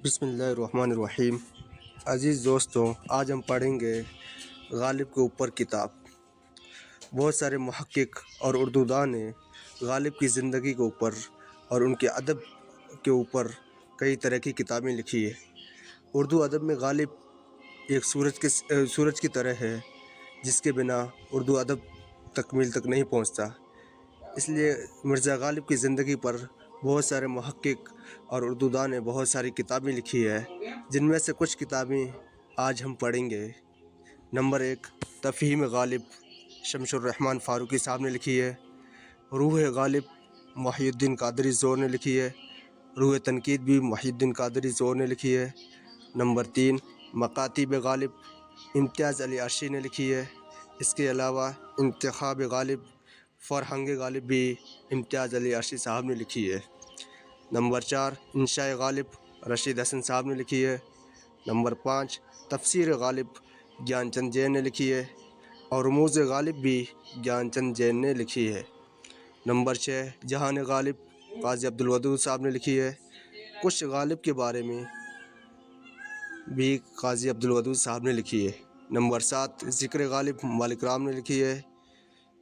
بسم اللہ الرحمن الرحیم۔ عزیز دوستوں، آج ہم پڑھیں گے غالب کے اوپر کتاب۔ بہت سارے محقق اور اردو داں نے غالب کی زندگی کے اوپر اور ان کے ادب کے اوپر کئی طرح کی کتابیں لکھی ہے۔ اردو ادب میں غالب ایک سورج کی طرح ہے جس کے بنا اردو ادب تکمیل تک نہیں پہنچتا۔ اس لیے مرزا غالب کی زندگی پر بہت سارے محقق اور اردو داں نے بہت ساری کتابیں لکھی ہے، جن میں سے کچھ کتابیں آج ہم پڑھیں گے۔ نمبر 1، تفہیم غالب، شمس الرحمن فاروقی صاحب نے لکھی ہے۔ روح غالب، محی الدین قادری زور نے لکھی ہے۔ روح تنقید بھی محی الدین قادری زور نے لکھی ہے۔ نمبر 3، مکاتیب غالب، امتیاز علی عرشی نے لکھی ہے۔ اس کے علاوہ انتخاب غالب، فرہنگ غالب بھی امتیاز علی عرشی صاحب نے لکھی ہے۔ نمبر 4، انشاء غالب، رشید حسن صاحب نے لکھی ہے۔ نمبر 5، تفسیر غالب، گیان چند جین نے لکھی ہے، اور رموز غالب بھی گیان چند جین نے لکھی ہے۔ نمبر 6، جہان غالب، قاضی عبدالودود صاحب نے لکھی ہے۔ کچھ غالب کے بارے میں بھی قاضی عبدالودود صاحب نے لکھی ہے۔ نمبر 7، ذکر غالب، ملک رام نے لکھی ہے۔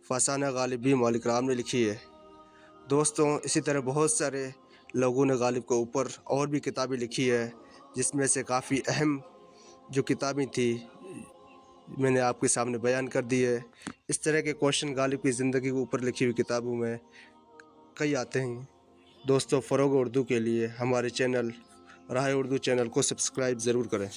فسانہ غالب بھی ملک رام نے لکھی ہے۔ دوستوں، اسی طرح بہت سارے لوگوں نے غالب کے اوپر اور بھی کتابیں لکھی ہے، جس میں سے کافی اہم جو کتابیں تھیں میں نے آپ کے سامنے بیان کر دی ہے۔ اس طرح کے کوشچن غالب کی زندگی کے اوپر لکھی ہوئی کتابوں میں کئی آتے ہیں۔ دوستوں، فروغ اردو کے لیے ہمارے چینل راہ اردو چینل کو سبسکرائب ضرور کریں۔